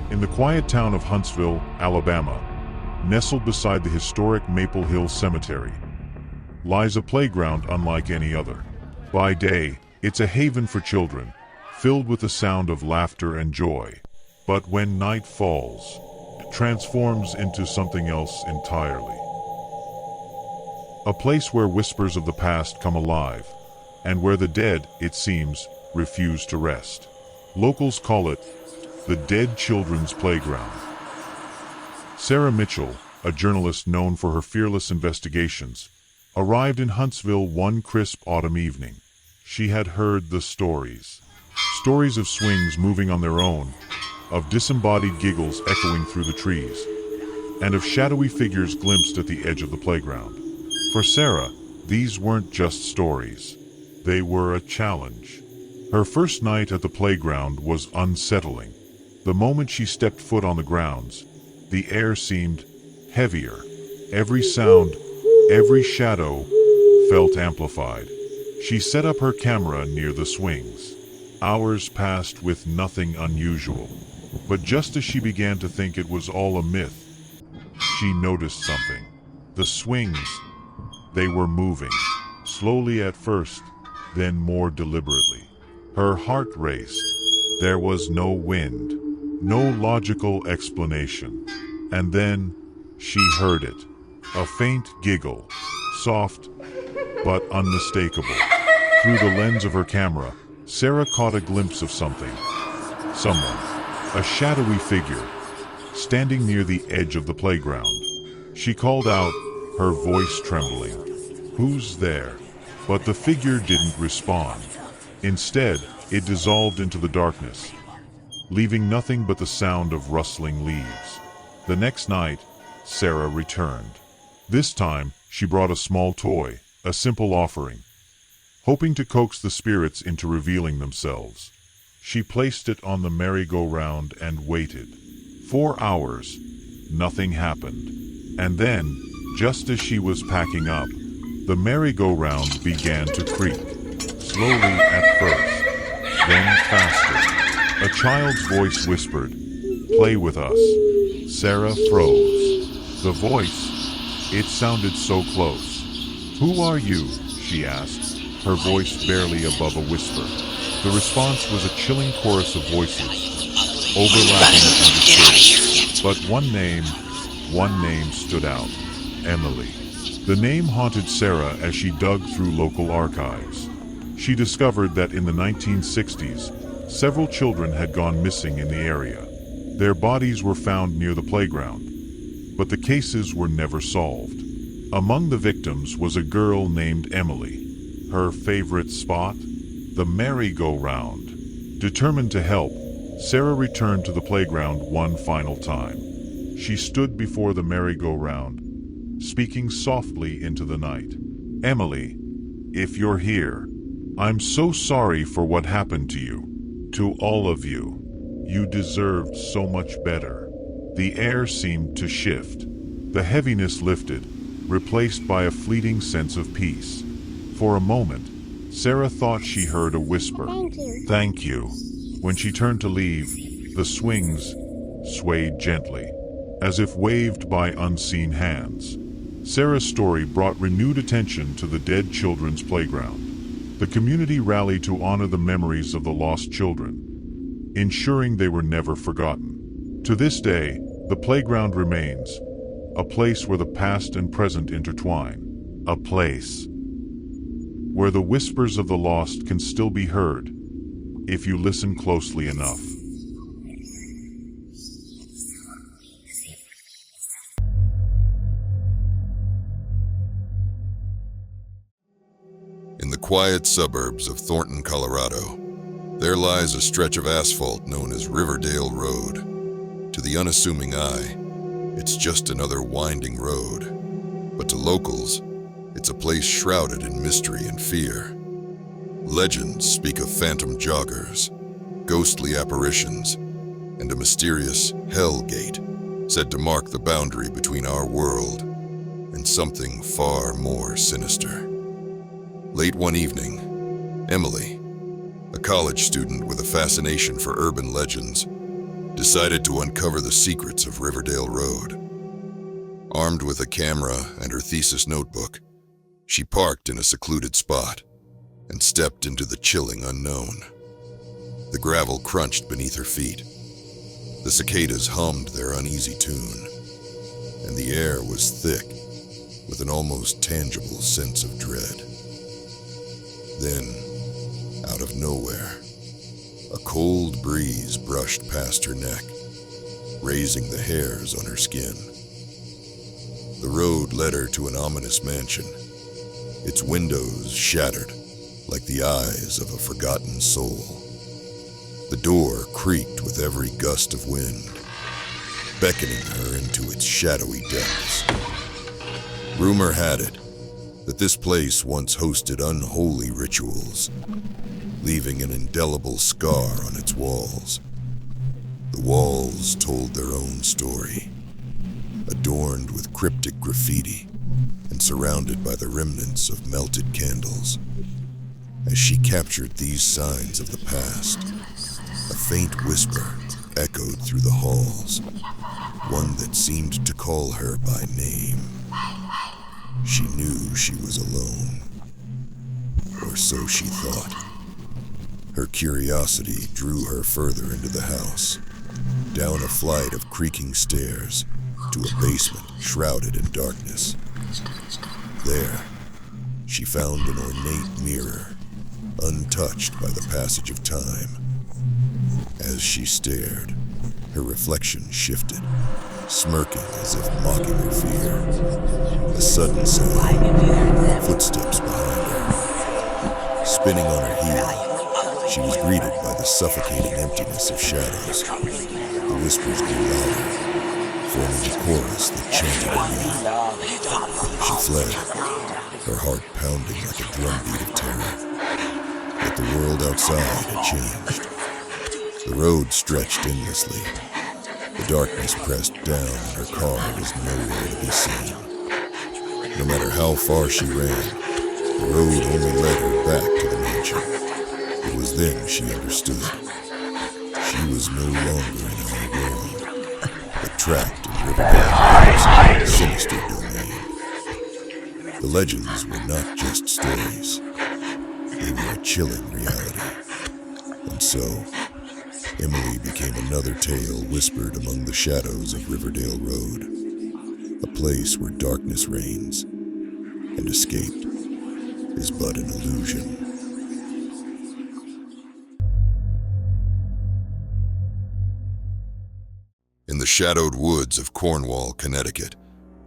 In the quiet town of Huntsville, Alabama, nestled beside the historic Maple Hills Cemetery, lies a playground unlike any other. By day, it's a haven for children, filled with the sound of laughter and joy. But when night falls, it transforms into something else entirely. A place where whispers of the past come alive, and where the dead, it seems, refuse to rest. Locals call it the Dead Children's Playground. Sarah Mitchell, a journalist known for her fearless investigations, arrived in Huntsville one crisp autumn evening. She had heard the stories. Stories of swings moving on their own, of disembodied giggles echoing through the trees, and of shadowy figures glimpsed at the edge of the playground. For Sarah, these weren't just stories. They were a challenge. Her first night at the playground was unsettling. The moment she stepped foot on the grounds, the air seemed heavier. Every sound, every shadow felt amplified. She set up her camera near the swings. Hours passed with nothing unusual. But just as she began to think it was all a myth, she noticed something. The swings, they were moving. Slowly at first, then more deliberately. Her heart raced. There was no wind, no logical explanation. And then, she heard it. A faint giggle, soft but unmistakable. Through the lens of her camera, Sarah caught a glimpse of something. Someone, a shadowy figure, standing near the edge of the playground. She called out, her voice trembling, "Who's there?" But the figure didn't respond. Instead, it dissolved into the darkness, leaving nothing but the sound of rustling leaves. The next night, Sarah returned. This time, she brought a small toy, a simple offering, hoping to coax the spirits into revealing themselves. She placed it on the merry-go-round and waited. 4 hours, nothing happened. And then, just as she was packing up, the merry-go-round began to creak, slowly at first, then faster. A child's voice whispered, "Play with us." Sarah froze. The voice, it sounded so close. "Who are you?" she asked, her voice barely above a whisper. The response was a chilling chorus of voices, overlapping and distorted. But one name stood out, Emily. The name haunted Sarah as she dug through local archives. She discovered that in the 1960s, several children had gone missing in the area. Their bodies were found near the playground, but the cases were never solved. Among the victims was a girl named Emily. Her favorite spot? The merry-go-round. Determined to help, Sarah returned to the playground one final time. She stood before the merry-go-round, speaking softly into the night. "Emily, if you're here, I'm so sorry for what happened to you. To all of you. You deserved so much better." The air seemed to shift. The heaviness lifted, replaced by a fleeting sense of peace. For a moment, Sarah thought she heard a whisper. "Thank you." "Thank you." When she turned to leave, the swings swayed gently, as if waved by unseen hands. Sarah's story brought renewed attention to the Dead Children's Playground. The community rallied to honor the memories of the lost children, ensuring they were never forgotten. To this day, the playground remains, a place where the past and present intertwine, a place where the whispers of the lost can still be heard, if you listen closely enough. In the quiet suburbs of Thornton, Colorado, there lies a stretch of asphalt known as Riverdale Road. To the unassuming eye, it's just another winding road. But to locals, it's a place shrouded in mystery and fear. Legends speak of phantom joggers, ghostly apparitions, and a mysterious Hell Gate said to mark the boundary between our world and something far more sinister. Late one evening, Emily, a college student with a fascination for urban legends, decided to uncover the secrets of Riverdale Road. Armed with a camera and her thesis notebook, she parked in a secluded spot and stepped into the chilling unknown. The gravel crunched beneath her feet. The cicadas hummed their uneasy tune, and the air was thick with an almost tangible sense of dread. Then, out of nowhere, a cold breeze brushed past her neck, raising the hairs on her skin. The road led her to an ominous mansion, its windows shattered like the eyes of a forgotten soul. The door creaked with every gust of wind, beckoning her into its shadowy depths. Rumor had it that this place once hosted unholy rituals, leaving an indelible scar on its walls. The walls told their own story, adorned with cryptic graffiti and surrounded by the remnants of melted candles. As she captured these signs of the past, a faint whisper echoed through the halls, one that seemed to call her by name. She knew she was alone, or so she thought. Her curiosity drew her further into the house, down a flight of creaking stairs to a basement shrouded in darkness. There, she found an ornate mirror, untouched by the passage of time. As she stared, her reflection shifted, smirking as if mocking her fear. A sudden sound, footsteps behind her. Spinning on her heel, she was greeted by the suffocating emptiness of shadows. The whispers grew louder, forming a chorus that chanted her name. She fled, her heart pounding like a drumbeat of terror. But the world outside had changed. The road stretched endlessly. The darkness pressed down and her car was nowhere to be seen. No matter how far she ran, the road only led her back to the mansion. It was then she understood. She was no longer in our world, but trapped in Riverdale Road's sinister domain. The legends were not just stories. They were a chilling reality. And so, Emily became another tale whispered among the shadows of Riverdale Road, a place where darkness reigns, and escape is but an illusion. In the shadowed woods of Cornwall, Connecticut,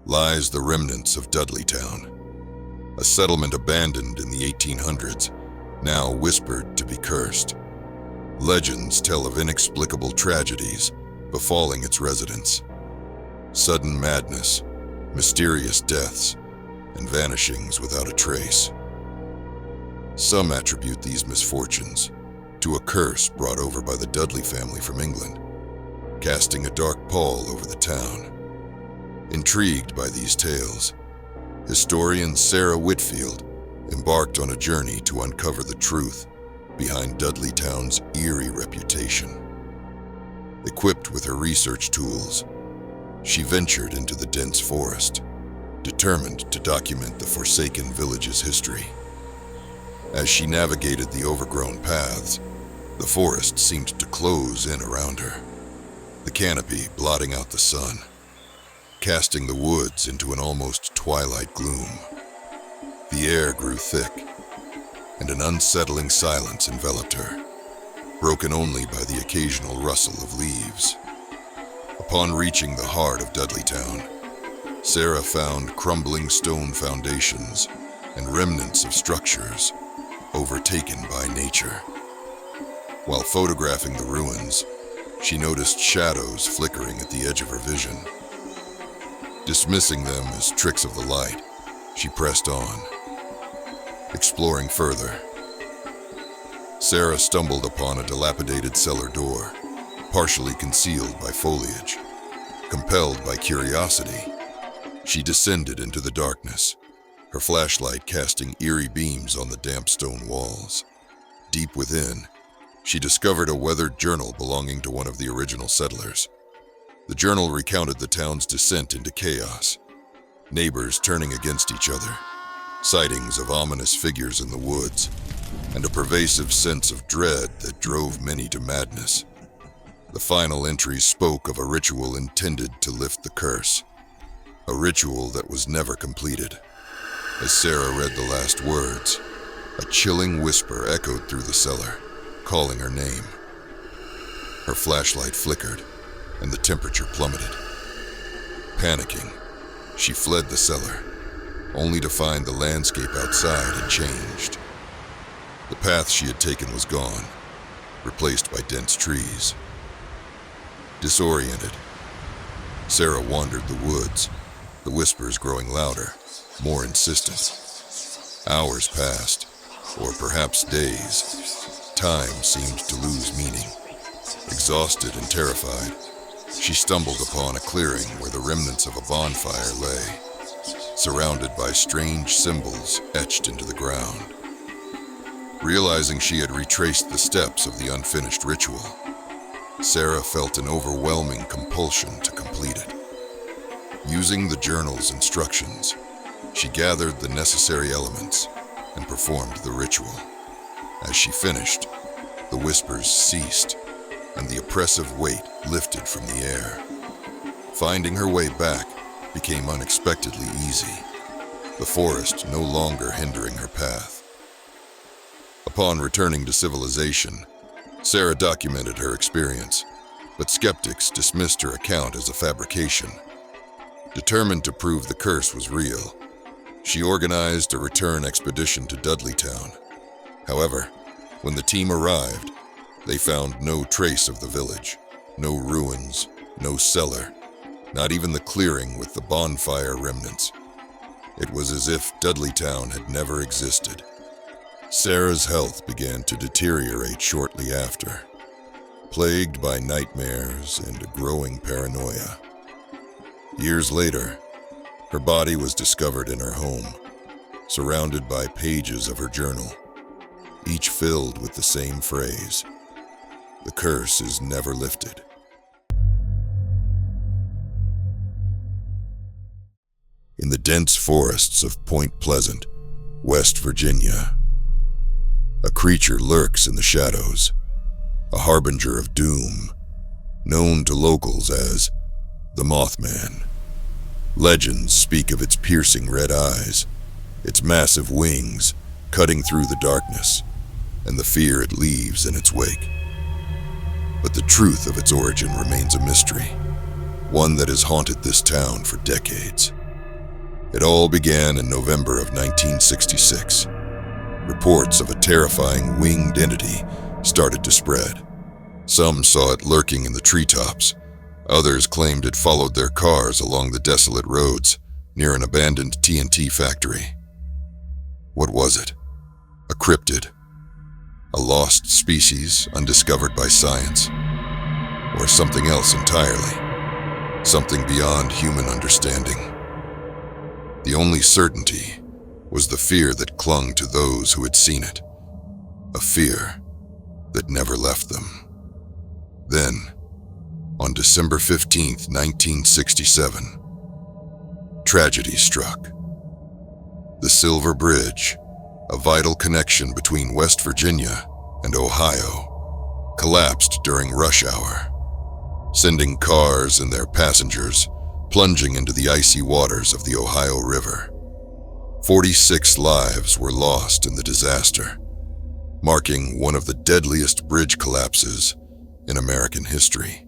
lies the remnants of Dudleytown, a settlement abandoned in the 1800s, now whispered to be cursed. Legends tell of inexplicable tragedies befalling its residents. Sudden madness, mysterious deaths, and vanishings without a trace. Some attribute these misfortunes to a curse brought over by the Dudley family from England, casting a dark pall over the town. Intrigued by these tales, historian Sarah Whitfield embarked on a journey to uncover the truth behind Dudleytown's eerie reputation. Equipped with her research tools, she ventured into the dense forest, determined to document the forsaken village's history. As she navigated the overgrown paths, the forest seemed to close in around her, the canopy blotting out the sun, casting the woods into an almost twilight gloom. The air grew thick, and an unsettling silence enveloped her, broken only by the occasional rustle of leaves. Upon reaching the heart of Dudleytown, Sarah found crumbling stone foundations and remnants of structures overtaken by nature. While photographing the ruins, she noticed shadows flickering at the edge of her vision. Dismissing them as tricks of the light, she pressed on. Exploring further, Sarah stumbled upon a dilapidated cellar door, partially concealed by foliage. Compelled by curiosity, she descended into the darkness, her flashlight casting eerie beams on the damp stone walls. Deep within, she discovered a weathered journal belonging to one of the original settlers. The journal recounted the town's descent into chaos, neighbors turning against each other, sightings of ominous figures in the woods, and a pervasive sense of dread that drove many to madness. The final entries spoke of a ritual intended to lift the curse, a ritual that was never completed. As Sarah read the last words, a chilling whisper echoed through the cellar, calling her name. Her flashlight flickered, and the temperature plummeted. Panicking, she fled the cellar, only to find the landscape outside had changed. The path she had taken was gone, replaced by dense trees. Disoriented, Sarah wandered the woods, the whispers growing louder, more insistent. Hours passed, or perhaps days. Time seemed to lose meaning. Exhausted and terrified, she stumbled upon a clearing where the remnants of a bonfire lay, surrounded by strange symbols etched into the ground. Realizing she had retraced the steps of the unfinished ritual, Sarah felt an overwhelming compulsion to complete it. Using the journal's instructions, she gathered the necessary elements and performed the ritual. As she finished, the whispers ceased, and the oppressive weight lifted from the air. Finding her way back became unexpectedly easy, the forest no longer hindering her path. Upon returning to civilization, Sarah documented her experience, but skeptics dismissed her account as a fabrication. Determined to prove the curse was real, she organized a return expedition to Dudleytown. However, when the team arrived, they found no trace of the village, no ruins, no cellar, not even the clearing with the bonfire remnants. It was as if Dudleytown had never existed. Sarah's health began to deteriorate shortly after, plagued by nightmares and a growing paranoia. Years later, her body was discovered in her home, surrounded by pages of her journal, each filled with the same phrase: "The curse is never lifted." In the dense forests of Point Pleasant, West Virginia, a creature lurks in the shadows, a harbinger of doom, known to locals as the Mothman. Legends speak of its piercing red eyes, its massive wings cutting through the darkness, and the fear it leaves in its wake. But the truth of its origin remains a mystery, one that has haunted this town for decades. It all began in November of 1966. Reports of a terrifying winged entity started to spread. Some saw it lurking in the treetops. Others claimed it followed their cars along the desolate roads near an abandoned TNT factory. What was it? A cryptid? A lost species undiscovered by science? Or something else entirely? Something beyond human understanding? The only certainty was the fear that clung to those who had seen it, a fear that never left them. Then, on December 15th, 1967, tragedy struck. The Silver Bridge, a vital connection between West Virginia and Ohio, collapsed during rush hour, sending cars and their passengers plunging into the icy waters of the Ohio River. 46 lives were lost in the disaster, marking one of the deadliest bridge collapses in American history.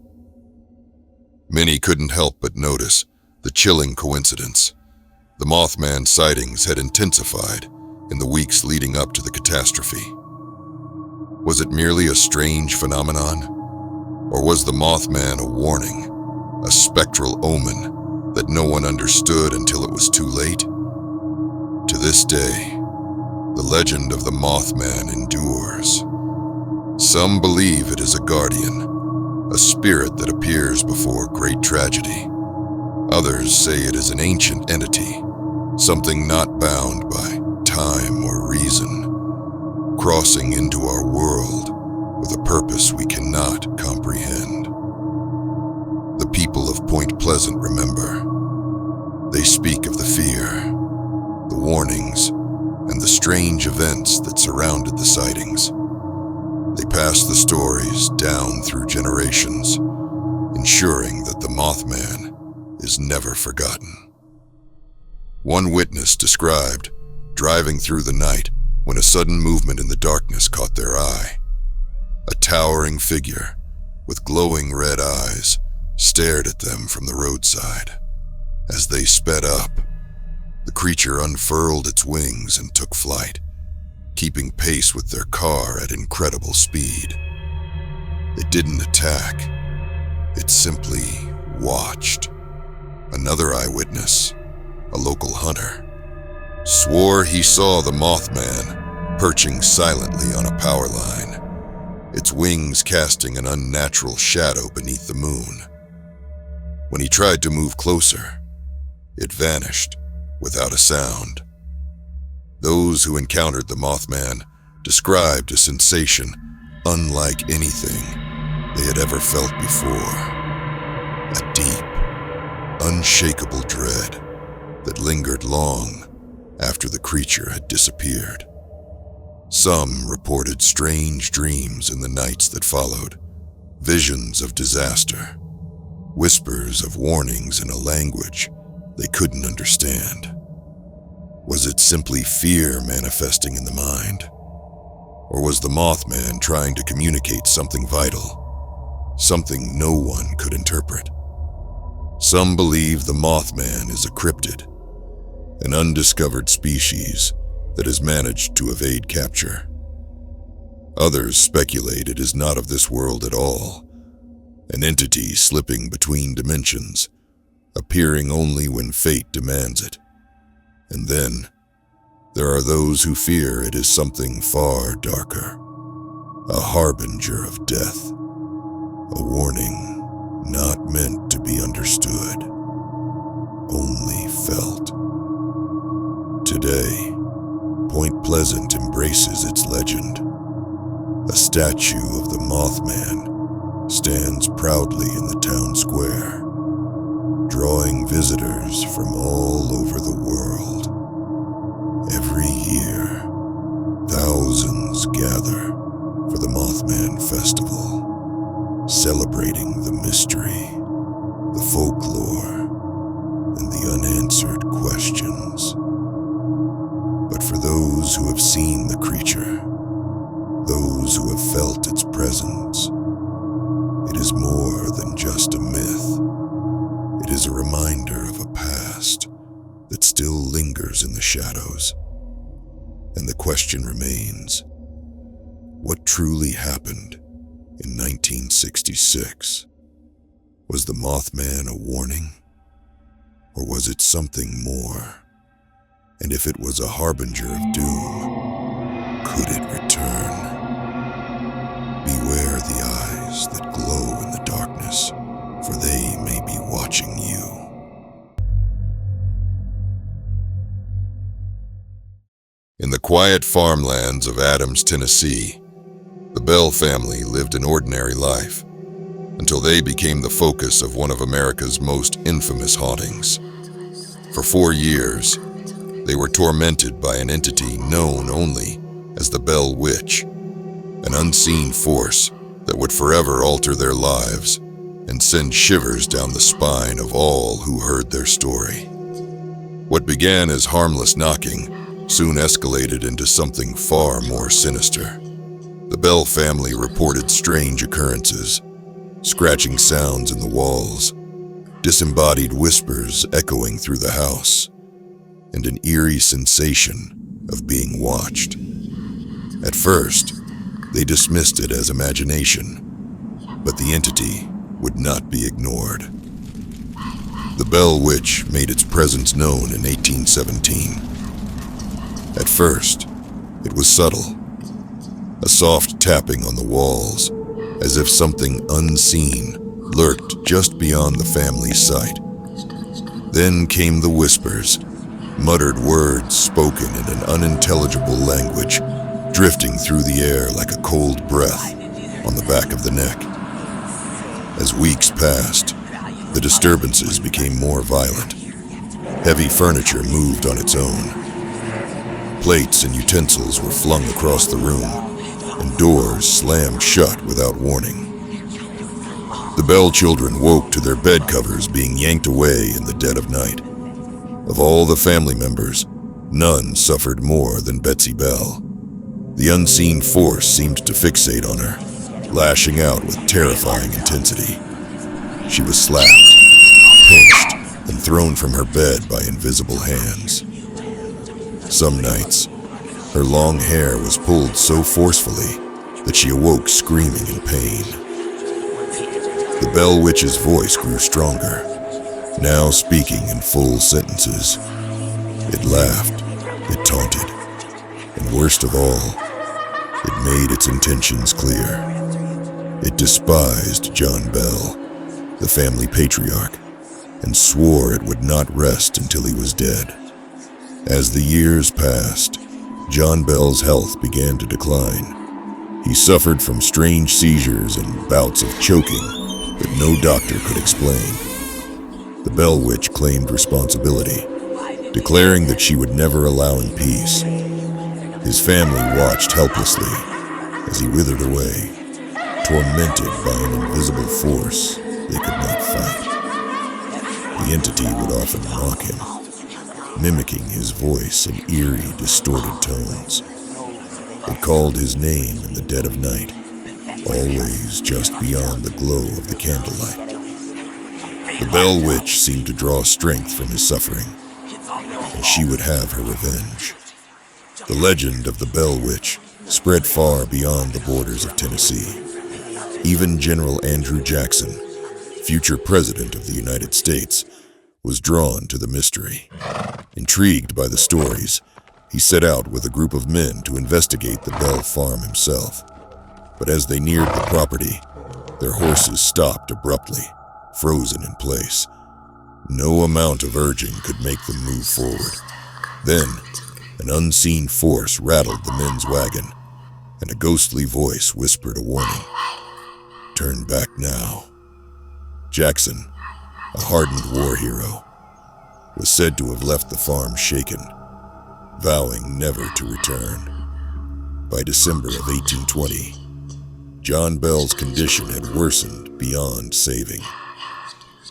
Many couldn't help but notice the chilling coincidence. The Mothman sightings had intensified in the weeks leading up to the catastrophe. Was it merely a strange phenomenon? Or was the Mothman a warning, a spectral omen that no one understood until it was too late? To this day, the legend of the Mothman endures. Some believe it is a guardian, a spirit that appears before great tragedy. Others say it is an ancient entity, something not bound by time or reason, crossing into our world with a warnings and the strange events that surrounded the sightings. They passed the stories down through generations, ensuring that the Mothman is never forgotten. One witness described driving through the night when a sudden movement in the darkness caught their eye. A towering figure with glowing red eyes stared at them from the roadside. As they sped up, the creature unfurled its wings and took flight, keeping pace with their car at incredible speed. It didn't attack, it simply watched. Another eyewitness, a local hunter, swore he saw the Mothman perching silently on a power line, its wings casting an unnatural shadow beneath the moon. When he tried to move closer, it vanished without a sound. Those who encountered the Mothman described a sensation unlike anything they had ever felt before. A deep, unshakable dread that lingered long after the creature had disappeared. Some reported strange dreams in the nights that followed, visions of disaster, whispers of warnings in a language they couldn't understand. Was it simply fear manifesting in the mind? Or was the Mothman trying to communicate something vital, something no one could interpret? Some believe the Mothman is a cryptid, an undiscovered species that has managed to evade capture. Others speculate it is not of this world at all, an entity slipping between dimensions, appearing only when fate demands it. And then, there are those who fear it is something far darker, a harbinger of death, a warning not meant to be understood, only felt. Today, Point Pleasant embraces its legend. A statue of the Mothman stands proudly in the town square, drawing visitors from all over the world. Every year, thousands gather for the Mothman Festival, celebrating the mystery, the folklore, and the unanswered questions. But for those who have seen the creature, those who have felt its presence, it is more than just a myth. It is a reminder of a past that still lingers in the shadows. And the question remains, what truly happened in 1966? Was the Mothman a warning? Or was it something more? And if it was a harbinger of doom, could it return? Beware the eyes that glow in the darkness, for they may be watching you. In the quiet farmlands of Adams, Tennessee, the Bell family lived an ordinary life until they became the focus of one of America's most infamous hauntings. For 4 years, they were tormented by an entity known only as the Bell Witch, an unseen force that would forever alter their lives and send shivers down the spine of all who heard their story. What began as harmless knocking soon escalated into something far more sinister. The Bell family reported strange occurrences, scratching sounds in the walls, disembodied whispers echoing through the house, and an eerie sensation of being watched. At first, they dismissed it as imagination, but the entity would not be ignored. The Bell Witch made its presence known in 1817. At first, it was subtle, a soft tapping on the walls, as if something unseen lurked just beyond the family's sight. Then came the whispers, muttered words spoken in an unintelligible language, drifting through the air like a cold breath on the back of the neck. As weeks passed, the disturbances became more violent. Heavy furniture moved on its own. Plates and utensils were flung across the room, and doors slammed shut without warning. The Bell children woke to their bed covers being yanked away in the dead of night. Of all the family members, none suffered more than Betsy Bell. The unseen force seemed to fixate on her, lashing out with terrifying intensity. She was slapped, pinched, and thrown from her bed by invisible hands. Some nights, her long hair was pulled so forcefully that she awoke screaming in pain. The Bell Witch's voice grew stronger, now speaking in full sentences. It laughed, it taunted, and worst of all, it made its intentions clear. It despised John Bell, the family patriarch, and swore it would not rest until he was dead. As the years passed, John Bell's health began to decline. He suffered from strange seizures and bouts of choking that no doctor could explain. The Bell Witch claimed responsibility, declaring that she would never allow him peace. His family watched helplessly as he withered away, tormented by an invisible force they could not fight. The entity would often mock him, mimicking his voice in eerie, distorted tones. It called his name in the dead of night, always just beyond the glow of the candlelight. The Bell Witch seemed to draw strength from his suffering, and she would have her revenge. The legend of the Bell Witch spread far beyond the borders of Tennessee. Even General Andrew Jackson, future President of the United States, was drawn to the mystery. Intrigued by the stories, he set out with a group of men to investigate the Bell farm himself. But as they neared the property, their horses stopped abruptly, frozen in place. No amount of urging could make them move forward. Then, an unseen force rattled the men's wagon, and a ghostly voice whispered a warning. "Turn back now." Jackson, a hardened war hero, was said to have left the farm shaken, vowing never to return. By December of 1820, John Bell's condition had worsened beyond saving.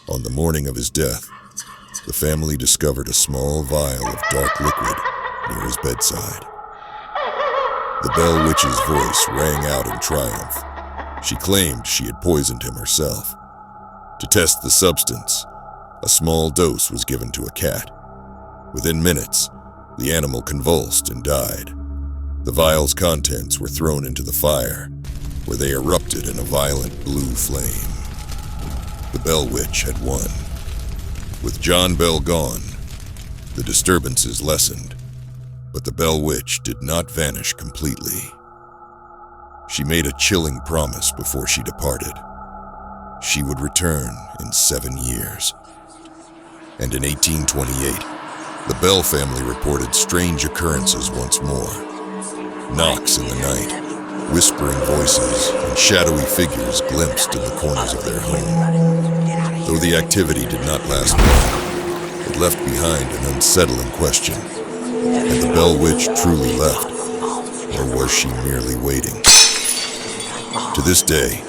On the morning of his death, the family discovered a small vial of dark liquid near his bedside. The Bell Witch's voice rang out in triumph. She claimed she had poisoned him herself. To test the substance, a small dose was given to a cat. Within minutes, the animal convulsed and died. The vial's contents were thrown into the fire, where they erupted in a violent blue flame. The Bell Witch had won. With John Bell gone, the disturbances lessened, but the Bell Witch did not vanish completely. She made a chilling promise before she departed. She would return in 7 years. And in 1828, the Bell family reported strange occurrences once more. Knocks in the night, whispering voices, and shadowy figures glimpsed in the corners of their home. Though the activity did not last long, it left behind an unsettling question. Had the Bell Witch truly left, or was she merely waiting? To this day,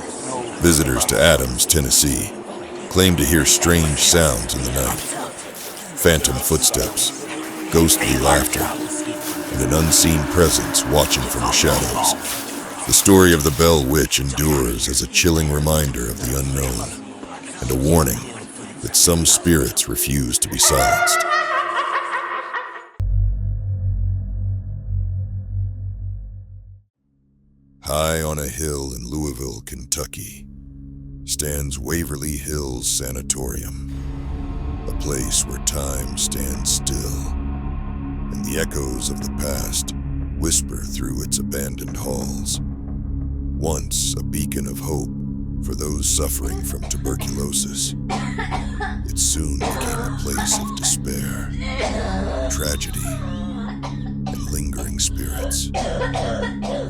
visitors to Adams, Tennessee, claim to hear strange sounds in the night. Phantom footsteps, ghostly laughter, and an unseen presence watching from the shadows. The story of the Bell Witch endures as a chilling reminder of the unknown, and a warning that some spirits refuse to be silenced. High on a hill in Louisville, Kentucky, stands Waverly Hills Sanatorium, a place where time stands still, and the echoes of the past whisper through its abandoned halls. Once a beacon of hope for those suffering from tuberculosis, it soon became a place of despair, tragedy, and lingering spirits.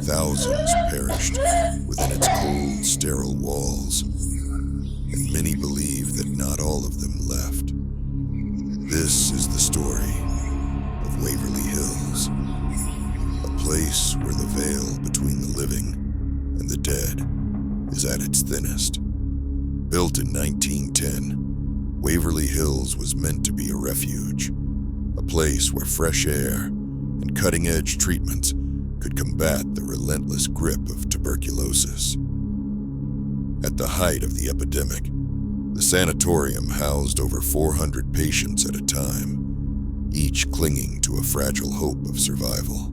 Thousands perished within its cold, sterile walls, and many believe that not all of them left. This is the story of Waverly Hills. place where the veil between the living and the dead is at its thinnest. Built in 1910, Waverly Hills was meant to be a refuge, a place where fresh air and cutting-edge treatments could combat the relentless grip of tuberculosis. At the height of the epidemic, the sanatorium housed over 400 patients at a time, each clinging to a fragile hope of survival.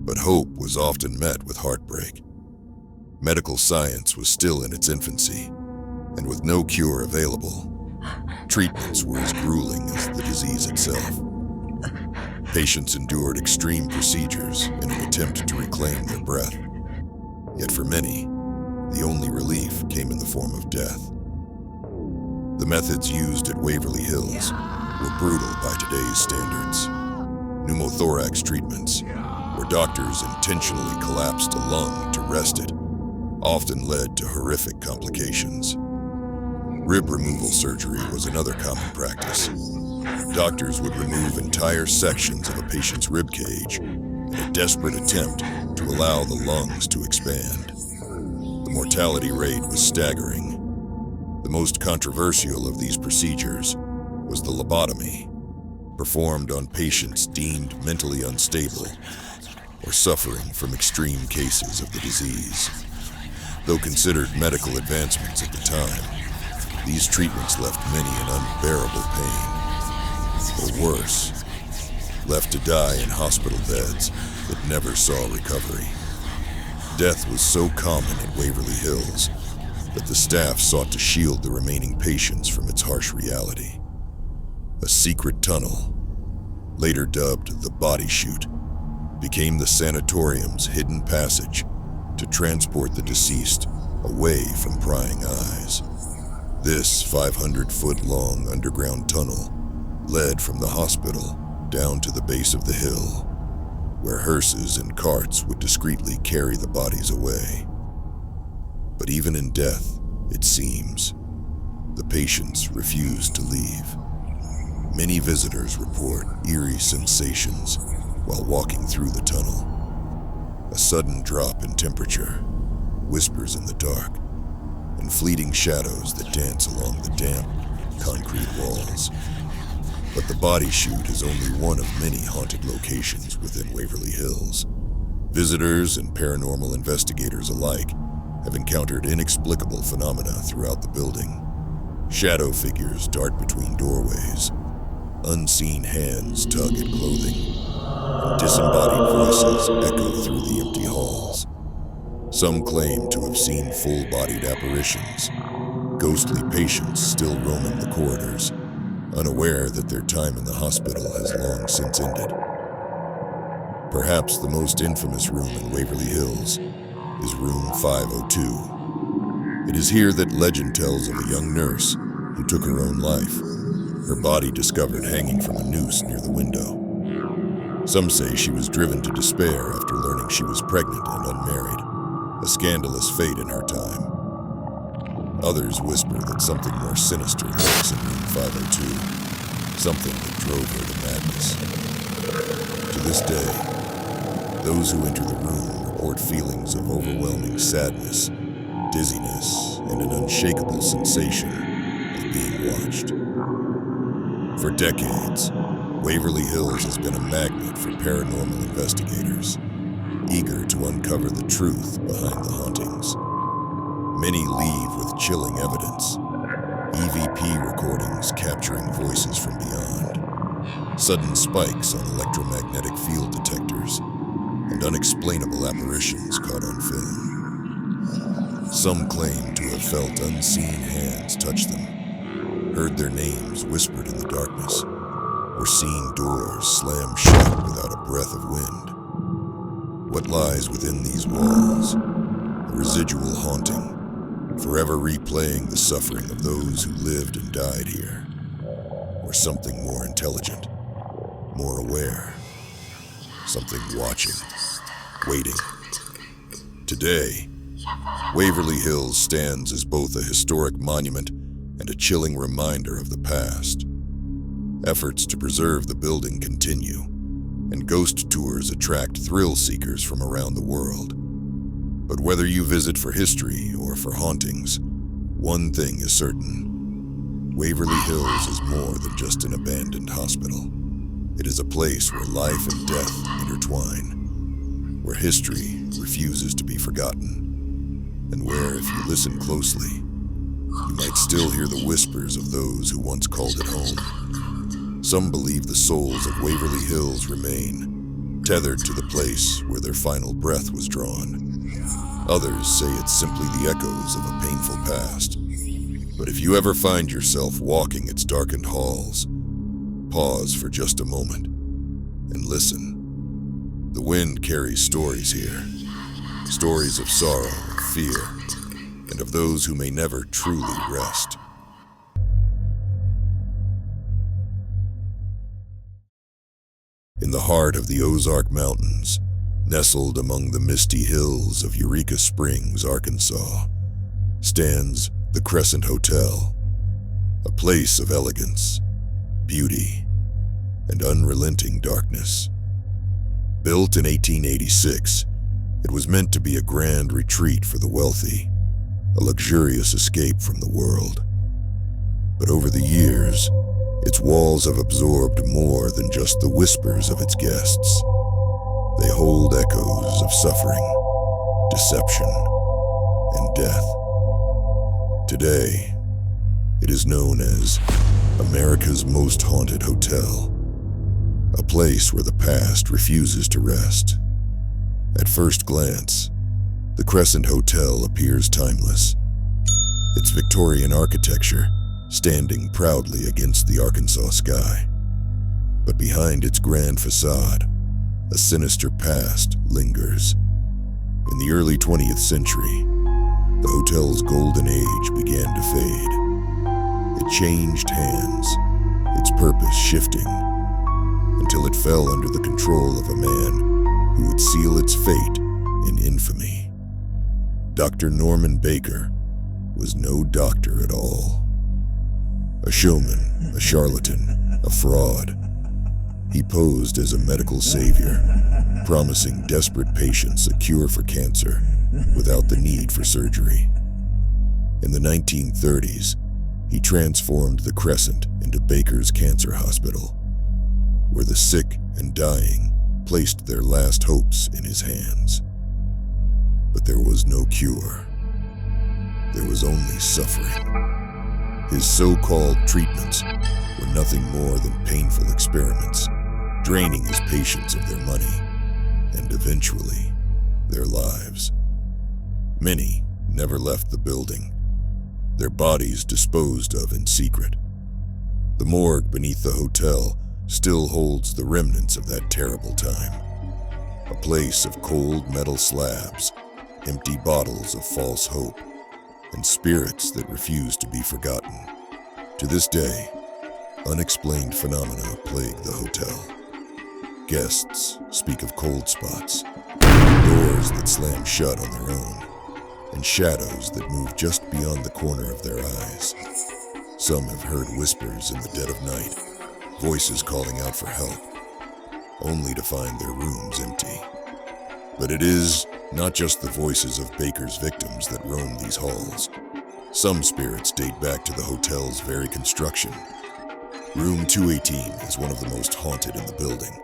But hope was often met with heartbreak. Medical science was still in its infancy, and with no cure available, treatments were as grueling as the disease itself. Patients endured extreme procedures in an attempt to reclaim their breath. Yet for many, the only relief came in the form of death. The methods used at Waverly Hills were brutal by today's standards. Pneumothorax treatments, where doctors intentionally collapsed a lung to rest it, often led to horrific complications. Rib removal surgery was another common practice. Doctors would remove entire sections of a patient's rib cage in a desperate attempt to allow the lungs to expand. The mortality rate was staggering. The most controversial of these procedures was the lobotomy, performed on patients deemed mentally unstable or suffering from extreme cases of the disease. Though considered medical advancements at the time, these treatments left many in unbearable pain. Or worse, left to die in hospital beds that never saw recovery. Death was so common at Waverly Hills that the staff sought to shield the remaining patients from its harsh reality. A secret tunnel, later dubbed the Body Chute, became the sanatorium's hidden passage to transport the deceased away from prying eyes. This 500-foot-long underground tunnel led from the hospital down to the base of the hill, where hearses and carts would discreetly carry the bodies away. But even in death, it seems, the patients refused to leave. Many visitors report eerie sensations while walking through the tunnel. A sudden drop in temperature, whispers in the dark, and fleeting shadows that dance along the damp, concrete walls. But the Body Chute is only one of many haunted locations within Waverly Hills. Visitors and paranormal investigators alike have encountered inexplicable phenomena throughout the building. Shadow figures dart between doorways, unseen hands tug at clothing, and disembodied voices echo through the empty halls. Some claim to have seen full-bodied apparitions, ghostly patients still roaming the corridors, unaware that their time in the hospital has long since ended. Perhaps the most infamous room in Waverly Hills is room 502. It is here that legend tells of a young nurse who took her own life, her body discovered hanging from a noose near the window. Some say she was driven to despair after learning she was pregnant and unmarried, a scandalous fate in her time. Others whisper that something more sinister lurks in room 502, something that drove her to madness. To this day, those who enter the room report feelings of overwhelming sadness, dizziness, and an unshakable sensation of being watched. For decades, Waverly Hills has been a magnet for paranormal investigators, eager to uncover the truth behind the hauntings. Many leave with chilling evidence, EVP recordings capturing voices from beyond, sudden spikes on electromagnetic field detectors, and unexplainable apparitions caught on film. Some claim to have felt unseen hands touch them, heard their names whispered in the darkness, or seen doors slam shut without a breath of wind. What lies within these walls? A residual haunting, forever replaying the suffering of those who lived and died here. Or something more intelligent, more aware, something watching, waiting. Today, Waverly Hills stands as both a historic monument and a chilling reminder of the past. Efforts to preserve the building continue, and ghost tours attract thrill seekers from around the world. But whether you visit for history or for hauntings, one thing is certain. Waverly Hills is more than just an abandoned hospital. It is a place where life and death intertwine, where history refuses to be forgotten, and where, if you listen closely, you might still hear the whispers of those who once called it home. Some believe the souls of Waverly Hills remain, tethered to the place where their final breath was drawn. Others say it's simply the echoes of a painful past. But if you ever find yourself walking its darkened halls, pause for just a moment and listen. The wind carries stories here. Stories of sorrow, of fear, and of those who may never truly rest. In the heart of the Ozark Mountains, nestled among the misty hills of Eureka Springs, Arkansas, stands the Crescent Hotel, a place of elegance, beauty, and unrelenting darkness. Built in 1886, it was meant to be a grand retreat for the wealthy, a luxurious escape from the world. But over the years, its walls have absorbed more than just the whispers of its guests. They hold echoes of suffering, deception, and death. Today, it is known as America's Most Haunted Hotel, a place where the past refuses to rest. At first glance, the Crescent Hotel appears timeless, its Victorian architecture standing proudly against the Arkansas sky. But behind its grand facade, a sinister past lingers. In the early 20th century, the hotel's golden age began to fade. It changed hands, its purpose shifting, until it fell under the control of a man who would seal its fate in infamy. Dr. Norman Baker was no doctor at all. A showman, a charlatan, a fraud. He posed as a medical savior, promising desperate patients a cure for cancer without the need for surgery. In the 1930s, he transformed the Crescent into Baker's Cancer Hospital, where the sick and dying placed their last hopes in his hands. But there was no cure. There was only suffering. His so-called treatments were nothing more than painful experiments, draining his patients of their money, and eventually, their lives. Many never left the building, their bodies disposed of in secret. The morgue beneath the hotel still holds the remnants of that terrible time. A place of cold metal slabs, empty bottles of false hope, and spirits that refuse to be forgotten. To this day, unexplained phenomena plague the hotel. Guests speak of cold spots, doors that slam shut on their own, and shadows that move just beyond the corner of their eyes. Some have heard whispers in the dead of night, voices calling out for help, only to find their rooms empty. But it is not just the voices of Baker's victims that roam these halls. Some spirits date back to the hotel's very construction. Room 218 is one of the most haunted in the building.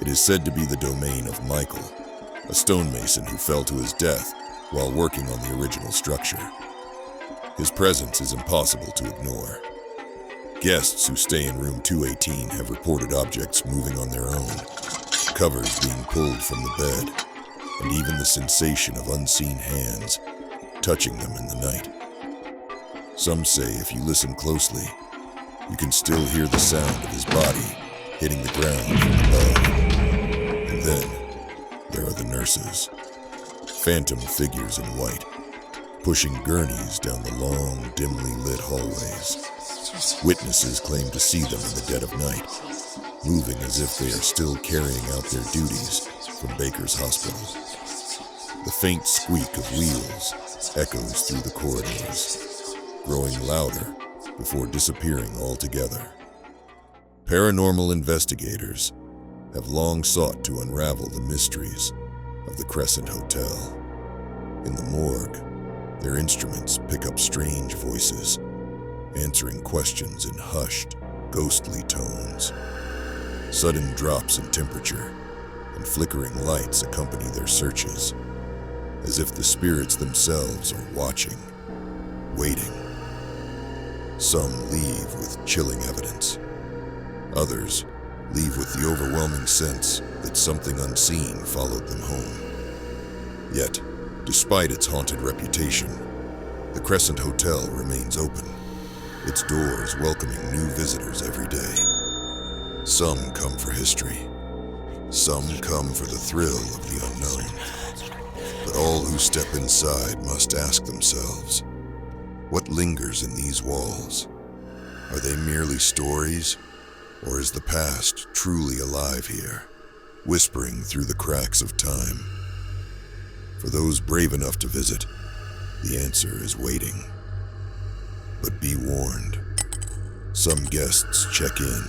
It is said to be the domain of Michael, a stonemason who fell to his death while working on the original structure. His presence is impossible to ignore. Guests who stay in room 218 have reported objects moving on their own, covers being pulled from the bed, and even the sensation of unseen hands touching them in the night. Some say if you listen closely, you can still hear the sound of his body hitting the ground from above. And then, there are the nurses, phantom figures in white, pushing gurneys down the long, dimly lit hallways. Witnesses claim to see them in the dead of night, moving as if they are still carrying out their duties from Baker's hospital. The faint squeak of wheels echoes through the corridors, growing louder before disappearing altogether. Paranormal investigators have long sought to unravel the mysteries of the Crescent Hotel. In the morgue, their instruments pick up strange voices, answering questions in hushed, ghostly tones. Sudden drops in temperature and flickering lights accompany their searches, as if the spirits themselves are watching, waiting. Some leave with chilling evidence. Others leave with the overwhelming sense that something unseen followed them home. Yet, despite its haunted reputation, the Crescent Hotel remains open, its doors welcoming new visitors every day. Some come for history. Some come for the thrill of the unknown. But all who step inside must ask themselves, what lingers in these walls? Are they merely stories, or is the past truly alive here, whispering through the cracks of time? For those brave enough to visit, the answer is waiting. But be warned, some guests check in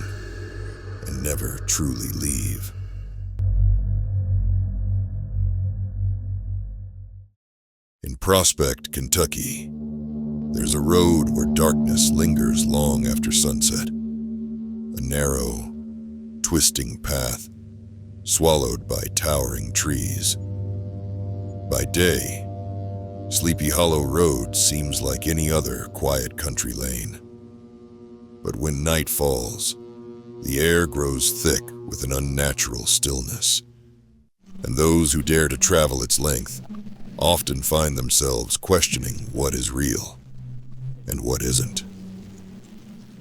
and never truly leave. In Prospect, Kentucky, there's a road where darkness lingers long after sunset. A narrow, twisting path, swallowed by towering trees. By day, Sleepy Hollow Road seems like any other quiet country lane. But when night falls, the air grows thick with an unnatural stillness. And those who dare to travel its length often find themselves questioning what is real and what isn't.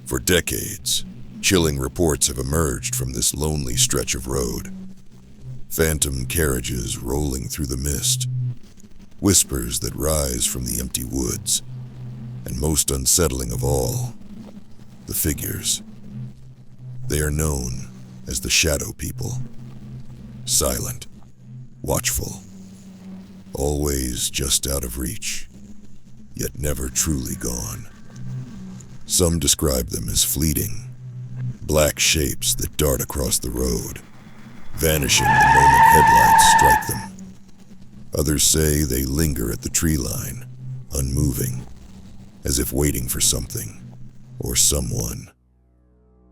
For decades, chilling reports have emerged from this lonely stretch of road. Phantom carriages rolling through the mist, whispers that rise from the empty woods, and most unsettling of all, the figures. They are known as the Shadow People. Silent, watchful, always just out of reach, yet never truly gone. Some describe them as fleeting, black shapes that dart across the road, vanishing the moment headlights strike them. Others say they linger at the tree line, unmoving, as if waiting for something or someone.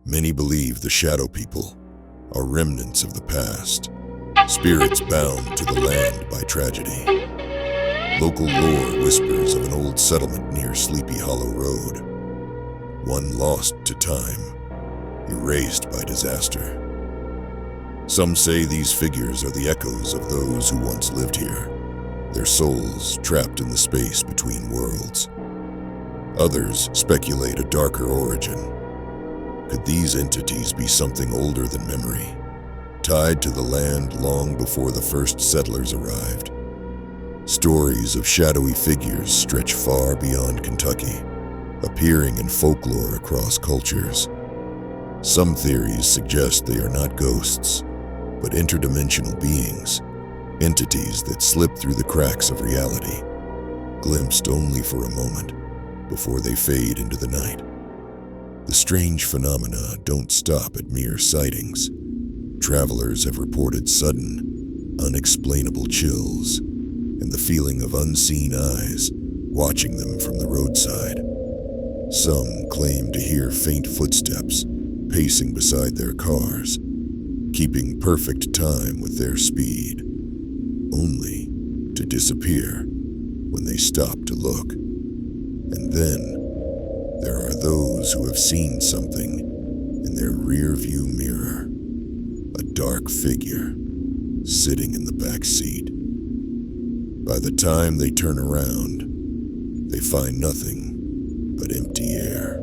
Many believe the Shadow People are remnants of the past, spirits bound to the land by tragedy. Local lore whispers of an old settlement near Sleepy Hollow Road, one lost to time, erased by disaster. Some say these figures are the echoes of those who once lived here, their souls trapped in the space between worlds. Others speculate a darker origin. Could these entities be something older than memory, tied to the land long before the first settlers arrived? Stories of shadowy figures stretch far beyond Kentucky, appearing in folklore across cultures. Some theories suggest they are not ghosts, but interdimensional beings, entities that slip through the cracks of reality, glimpsed only for a moment before they fade into the night. The strange phenomena don't stop at mere sightings. Travelers have reported sudden, unexplainable chills and the feeling of unseen eyes watching them from the roadside. Some claim to hear faint footsteps pacing beside their cars, keeping perfect time with their speed, only to disappear when they stop to look. And then there are those who have seen something in their rear-view mirror, a dark figure sitting in the back seat. By the time they turn around, they find nothing but empty air.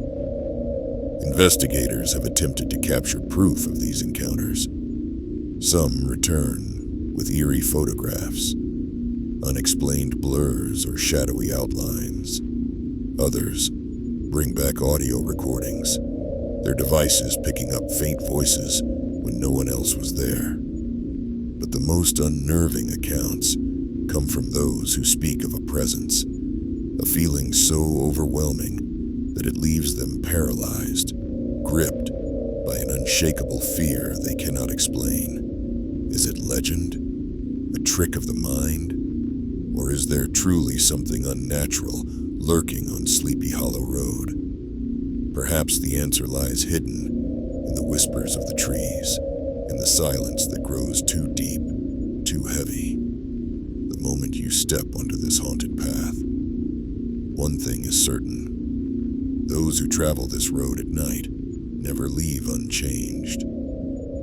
Investigators have attempted to capture proof of these encounters. Some return with eerie photographs, unexplained blurs or shadowy outlines. Others bring back audio recordings, their devices picking up faint voices when no one else was there. But the most unnerving accounts come from those who speak of a presence, a feeling so overwhelming that it leaves them paralyzed, gripped by an unshakable fear they cannot explain. Is it legend? A trick of the mind? Or is there truly something unnatural lurking on Sleepy Hollow Road? Perhaps the answer lies hidden in the whispers of the trees, in the silence that grows too deep, too heavy. The moment you step onto this haunted path, one thing is certain. Those who travel this road at night never leave unchanged.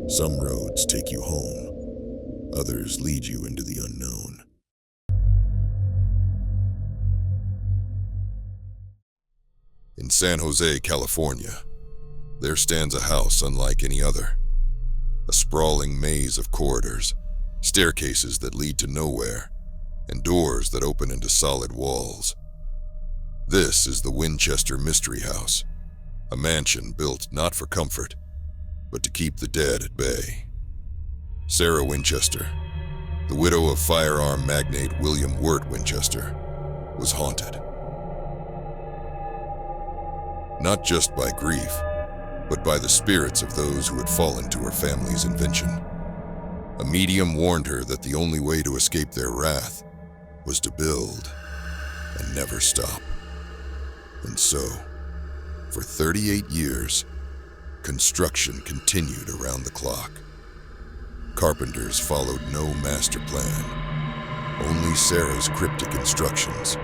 Some roads take you home, others lead you into the unknown. In San Jose, California, there stands a house unlike any other. A sprawling maze of corridors, staircases that lead to nowhere, and doors that open into solid walls. This is the Winchester Mystery House, a mansion built not for comfort, but to keep the dead at bay. Sarah Winchester, the widow of firearm magnate William Wirt Winchester, was haunted. Not just by grief, but by the spirits of those who had fallen to her family's invention. A medium warned her that the only way to escape their wrath was to build and never stop. And so, for 38 years, construction continued around the clock. Carpenters followed no master plan, only Sarah's cryptic instructions,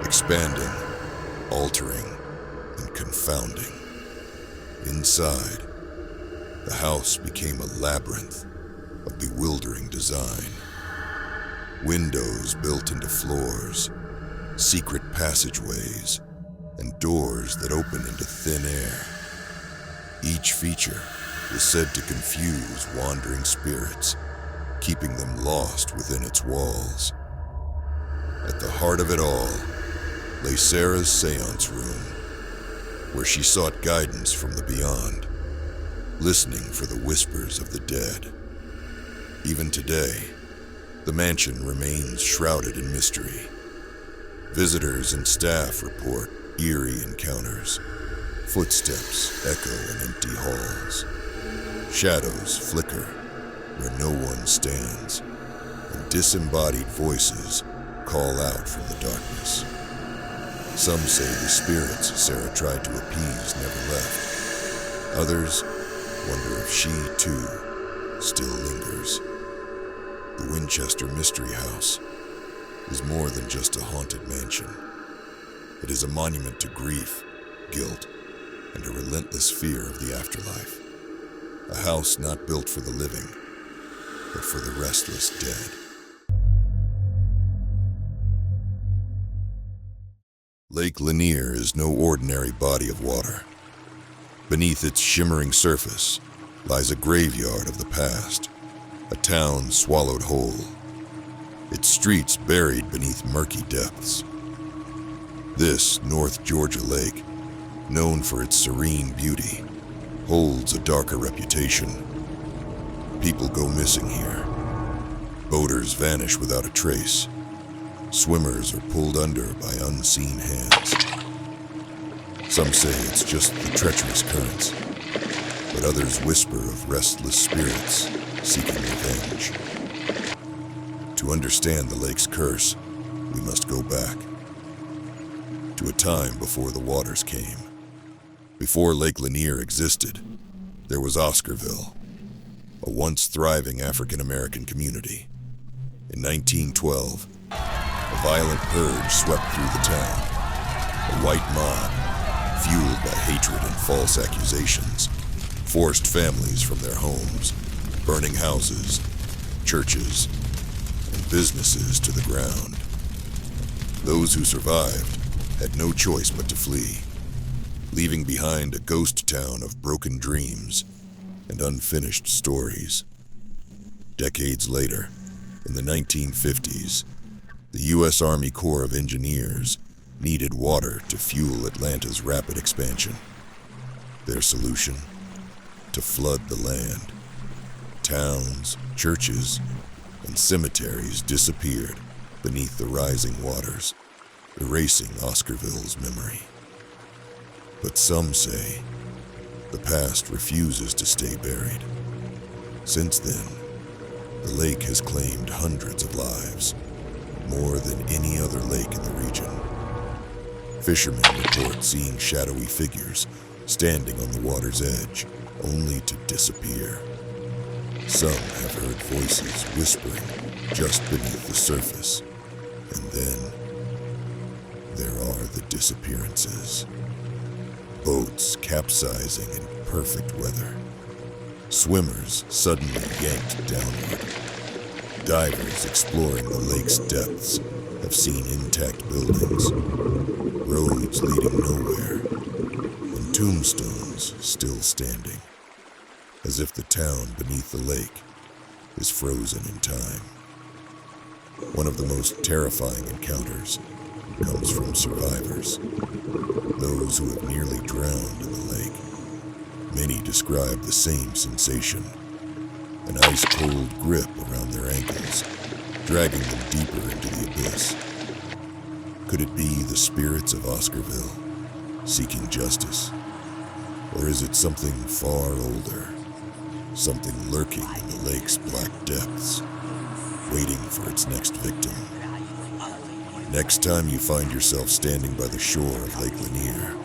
expanding, altering, and confounding. Inside, the house became a labyrinth of bewildering design. Windows built into floors, secret passageways, and doors that open into thin air. Each feature was said to confuse wandering spirits, keeping them lost within its walls. At the heart of it all lay Sarah's seance room, where she sought guidance from the beyond, listening for the whispers of the dead. Even today, the mansion remains shrouded in mystery. Visitors and staff report eerie encounters. Footsteps echo in empty halls. Shadows flicker where no one stands, and disembodied voices call out from the darkness. Some say the spirits Sarah tried to appease never left. Others wonder if she, too, still lingers. The Winchester Mystery House is more than just a haunted mansion. It is a monument to grief, guilt, and a relentless fear of the afterlife. A house not built for the living, but for the restless dead. Lake Lanier is no ordinary body of water. Beneath its shimmering surface lies a graveyard of the past, a town swallowed whole, its streets buried beneath murky depths. This North Georgia lake, known for its serene beauty, holds a darker reputation. People go missing here. Boaters vanish without a trace. Swimmers are pulled under by unseen hands. Some say it's just the treacherous currents, but others whisper of restless spirits seeking revenge. To understand the lake's curse, we must go back to a time before the waters came. Before Lake Lanier existed, there was Oscarville, a once thriving African-American community. In 1912, a violent purge swept through the town. A white mob, fueled by hatred and false accusations, forced families from their homes, burning houses, churches, and businesses to the ground. Those who survived had no choice but to flee, leaving behind a ghost town of broken dreams and unfinished stories. Decades later, in the 1950s, the U.S. Army Corps of Engineers needed water to fuel Atlanta's rapid expansion. Their solution? To flood the land. Towns, churches, and cemeteries disappeared beneath the rising waters, erasing Oscarville's memory. But some say The past refuses to stay buried. Since then, the lake has claimed hundreds of lives, more than any other lake in the region. Fishermen report seeing shadowy figures standing on the water's edge, only to disappear. Some have heard voices whispering just beneath the surface, and then there are the disappearances. Boats capsizing in perfect weather. Swimmers suddenly yanked downward. Divers exploring the lake's depths have seen intact buildings, roads leading nowhere, and tombstones still standing, as if the town beneath the lake is frozen in time. One of the most terrifying encounters comes from survivors, those who have nearly drowned in the lake. Many describe the same sensation, an ice-cold grip around their ankles, dragging them deeper into the abyss. Could it be the spirits of Oscarville, seeking justice? Or is it something far older, something lurking in the lake's black depths, waiting for its next victim? Next time you find yourself standing by the shore of Lake Lanier,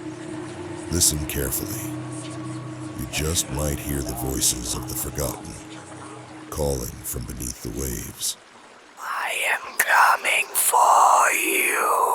listen carefully. You just might hear the voices of the forgotten, calling from beneath the waves. I am coming for you.